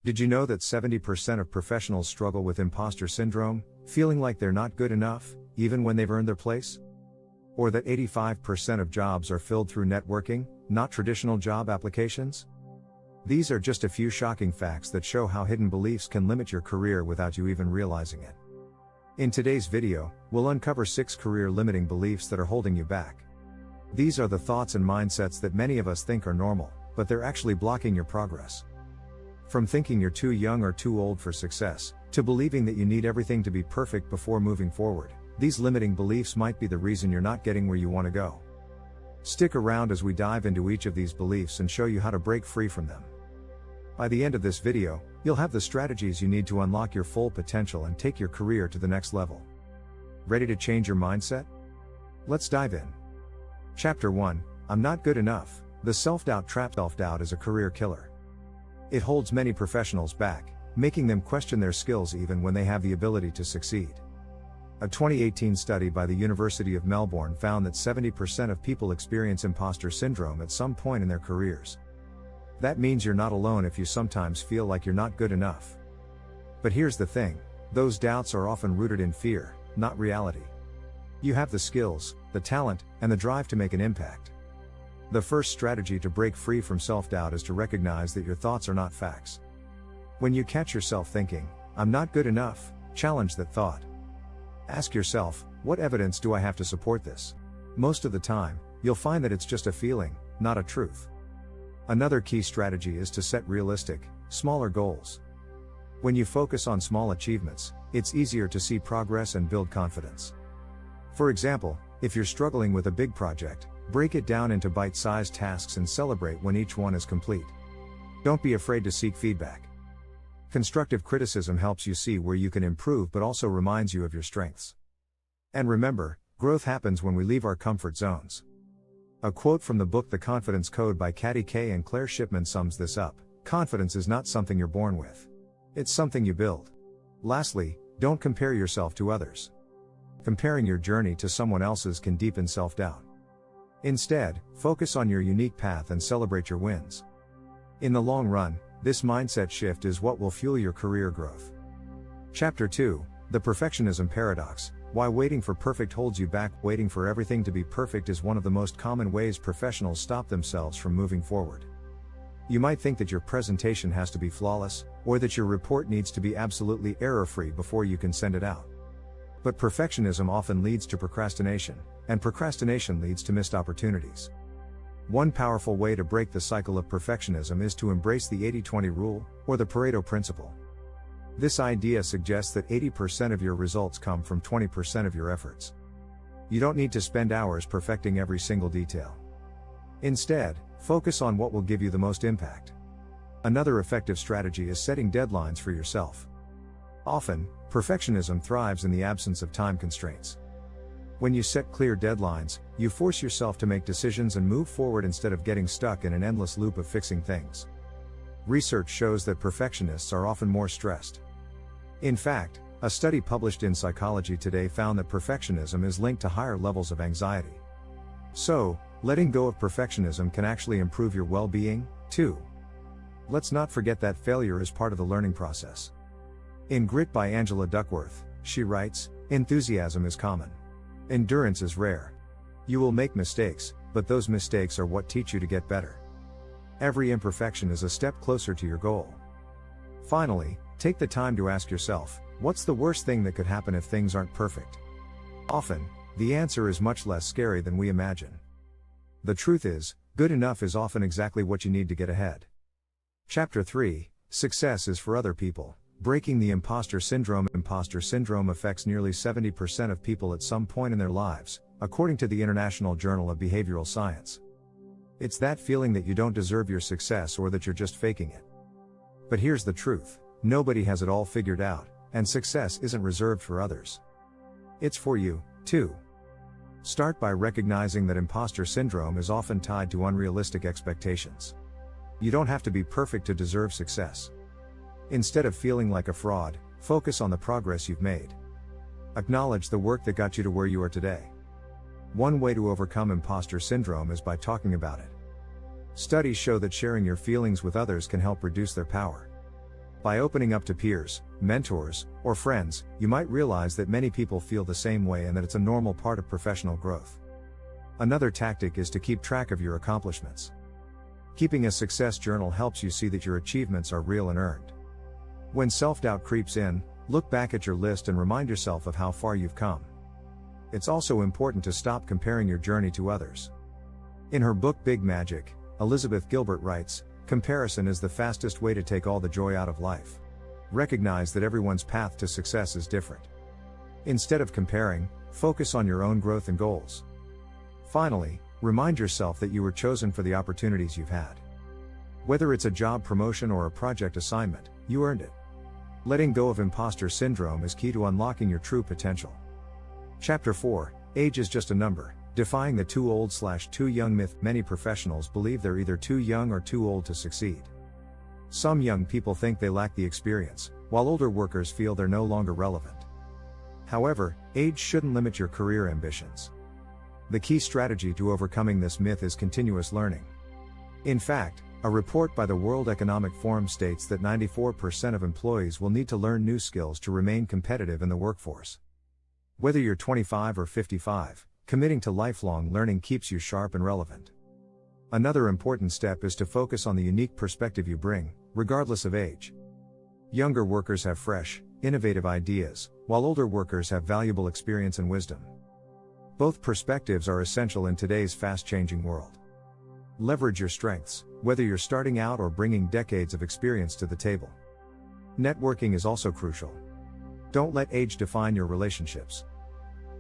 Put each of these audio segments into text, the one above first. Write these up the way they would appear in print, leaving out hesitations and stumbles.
Did you know that 70% of professionals struggle with imposter syndrome, feeling like they're not good enough, even when they've earned their place? Or that 85% of jobs are filled through networking, not traditional job applications? These are just a few shocking facts that show how hidden beliefs can limit your career without you even realizing it. In today's video, we'll uncover 6 career-limiting beliefs that are holding you back. These are the thoughts and mindsets that many of us think are normal, but they're actually blocking your progress. From thinking you're too young or too old for success, to believing that you need everything to be perfect before moving forward, these limiting beliefs might be the reason you're not getting where you want to go. Stick around as we dive into each of these beliefs and show you how to break free from them. By the end of this video, you'll have the strategies you need to unlock your full potential and take your career to the next level. Ready to change your mindset? Let's dive in. Chapter 1, I'm not good enough. The self-doubt trap. Self-doubt is a career killer. It holds many professionals back, making them question their skills even when they have the ability to succeed. A 2018 study by the University of Melbourne found that 70% of people experience imposter syndrome at some point in their careers. That means you're not alone if you sometimes feel like you're not good enough. But here's the thing, those doubts are often rooted in fear, not reality. You have the skills, the talent, and the drive to make an impact. The first strategy to break free from self-doubt is to recognize that your thoughts are not facts. When you catch yourself thinking, I'm not good enough, challenge that thought. Ask yourself, what evidence do I have to support this? Most of the time, you'll find that it's just a feeling, not a truth. Another key strategy is to set realistic, smaller goals. When you focus on small achievements, it's easier to see progress and build confidence. For example, if you're struggling with a big project, break it down into bite-sized tasks and celebrate when each one is complete. Don't be afraid to seek feedback. Constructive criticism helps you see where you can improve but also reminds you of your strengths. And remember, growth happens when we leave our comfort zones. A quote from the book The Confidence Code by Katty Kay and Claire Shipman sums this up: confidence is not something you're born with. It's something you build. Lastly, don't compare yourself to others. Comparing your journey to someone else's can deepen self-doubt. Instead, focus on your unique path and celebrate your wins. In the long run, this mindset shift is what will fuel your career growth. Chapter 2, The Perfectionism Paradox, Why Waiting for Perfect Holds You Back. Waiting for everything to be perfect is one of the most common ways professionals stop themselves from moving forward. You might think that your presentation has to be flawless, or that your report needs to be absolutely error-free before you can send it out. But perfectionism often leads to procrastination, and procrastination leads to missed opportunities. One powerful way to break the cycle of perfectionism is to embrace the 80-20 rule, or the Pareto principle. This idea suggests that 80% of your results come from 20% of your efforts. You don't need to spend hours perfecting every single detail. Instead, focus on what will give you the most impact. Another effective strategy is setting deadlines for yourself. Often, perfectionism thrives in the absence of time constraints. When you set clear deadlines, you force yourself to make decisions and move forward instead of getting stuck in an endless loop of fixing things. Research shows that perfectionists are often more stressed. In fact, a study published in Psychology Today found that perfectionism is linked to higher levels of anxiety. So, letting go of perfectionism can actually improve your well-being, too. Let's not forget that failure is part of the learning process. In Grit by Angela Duckworth, she writes, enthusiasm is common. Endurance is rare. You will make mistakes, but those mistakes are what teach you to get better. Every imperfection is a step closer to your goal. Finally, take the time to ask yourself, what's the worst thing that could happen if things aren't perfect? Often, the answer is much less scary than we imagine. The truth is, good enough is often exactly what you need to get ahead. Chapter 3, Success is for Other People. Breaking the imposter syndrome. Imposter syndrome affects nearly 70% of people at some point in their lives, according to the International Journal of Behavioral Science. It's that feeling that you don't deserve your success or that you're just faking it. But here's the truth, nobody has it all figured out, and success isn't reserved for others. It's for you, too. Start by recognizing that imposter syndrome is often tied to unrealistic expectations. You don't have to be perfect to deserve success. Instead of feeling like a fraud, focus on the progress you've made. Acknowledge the work that got you to where you are today. One way to overcome imposter syndrome is by talking about it. Studies show that sharing your feelings with others can help reduce their power. By opening up to peers, mentors, or friends, you might realize that many people feel the same way and that it's a normal part of professional growth. Another tactic is to keep track of your accomplishments. Keeping a success journal helps you see that your achievements are real and earned. When self-doubt creeps in, look back at your list and remind yourself of how far you've come. It's also important to stop comparing your journey to others. In her book Big Magic, Elizabeth Gilbert writes, "Comparison is the fastest way to take all the joy out of life." Recognize that everyone's path to success is different. Instead of comparing, focus on your own growth and goals. Finally, remind yourself that you were chosen for the opportunities you've had. Whether it's a job promotion or a project assignment, you earned it. Letting go of imposter syndrome is key to unlocking your true potential. Chapter 4, Age is just a number, defying the too old/too young myth. Many professionals believe they're either too young or too old to succeed. Some young people think they lack the experience, while older workers feel they're no longer relevant. However, age shouldn't limit your career ambitions. The key strategy to overcoming this myth is continuous learning. In fact, a report by the World Economic Forum states that 94% of employees will need to learn new skills to remain competitive in the workforce. Whether you're 25 or 55, committing to lifelong learning keeps you sharp and relevant. Another important step is to focus on the unique perspective you bring, regardless of age. Younger workers have fresh, innovative ideas, while older workers have valuable experience and wisdom. Both perspectives are essential in today's fast-changing world. Leverage your strengths, whether you're starting out or bringing decades of experience to the table. Networking is also crucial. Don't let age define your relationships.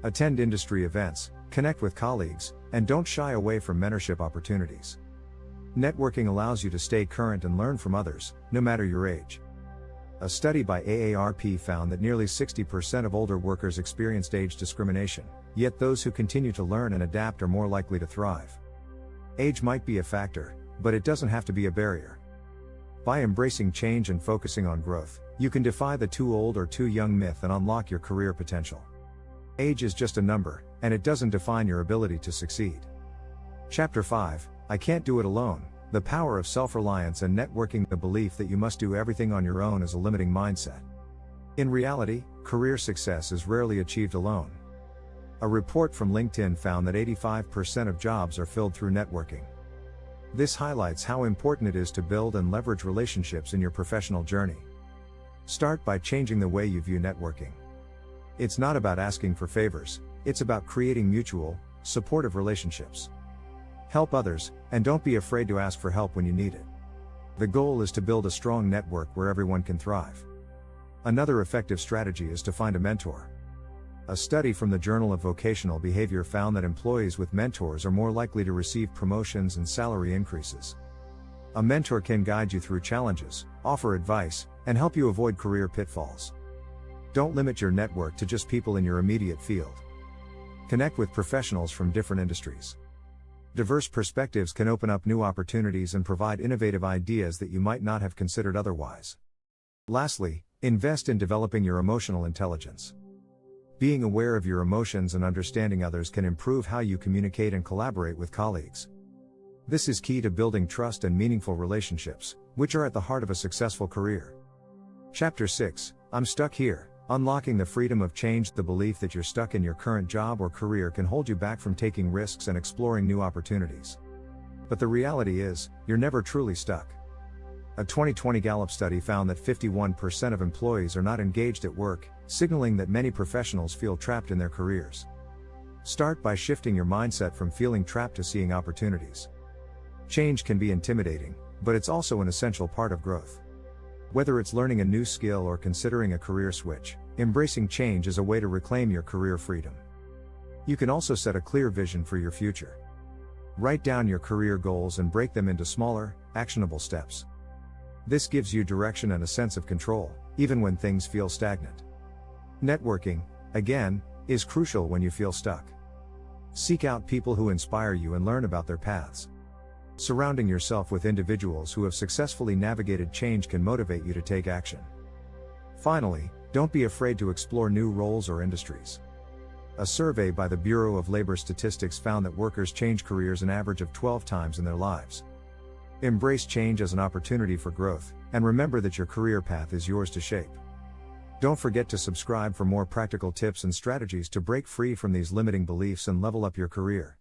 Attend industry events, connect with colleagues, and don't shy away from mentorship opportunities. Networking allows you to stay current and learn from others, no matter your age. A study by AARP found that nearly 60% of older workers experienced age discrimination, yet those who continue to learn and adapt are more likely to thrive. Age might be a factor, but it doesn't have to be a barrier. By embracing change and focusing on growth, you can defy the too old or too young myth and unlock your career potential. Age is just a number, and it doesn't define your ability to succeed. Chapter 5, I Can't Do It Alone, The Power of Self-Reliance and Networking. The belief that you must do everything on your own is a limiting mindset. In reality, career success is rarely achieved alone. A report from LinkedIn found that 85% of jobs are filled through networking. This highlights how important it is to build and leverage relationships in your professional journey. Start by changing the way you view networking. It's not about asking for favors, it's about creating mutual, supportive relationships. Help others, and don't be afraid to ask for help when you need it. The goal is to build a strong network where everyone can thrive. Another effective strategy is to find a mentor. A study from the Journal of Vocational Behavior found that employees with mentors are more likely to receive promotions and salary increases. A mentor can guide you through challenges, offer advice, and help you avoid career pitfalls. Don't limit your network to just people in your immediate field. Connect with professionals from different industries. Diverse perspectives can open up new opportunities and provide innovative ideas that you might not have considered otherwise. Lastly, invest in developing your emotional intelligence. Being aware of your emotions and understanding others can improve how you communicate and collaborate with colleagues. This is key to building trust and meaningful relationships, which are at the heart of a successful career. Chapter 6, I'm Stuck Here, Unlocking the Freedom of Change. The belief that you're stuck in your current job or career can hold you back from taking risks and exploring new opportunities. But the reality is, you're never truly stuck. A 2020 Gallup study found that 51% of employees are not engaged at work, signaling that many professionals feel trapped in their careers. Start by shifting your mindset from feeling trapped to seeing opportunities. Change can be intimidating, but it's also an essential part of growth. Whether it's learning a new skill or considering a career switch, embracing change is a way to reclaim your career freedom. You can also set a clear vision for your future. Write down your career goals and break them into smaller, actionable steps. This gives you direction and a sense of control, even when things feel stagnant. Networking, again, is crucial when you feel stuck. Seek out people who inspire you and learn about their paths. Surrounding yourself with individuals who have successfully navigated change can motivate you to take action. Finally, don't be afraid to explore new roles or industries. A survey by the Bureau of Labor Statistics found that workers change careers an average of 12 times in their lives. Embrace change as an opportunity for growth, And remember that your career path is yours to shape. Don't forget to subscribe for more practical tips and strategies to break free from these limiting beliefs and level up your career.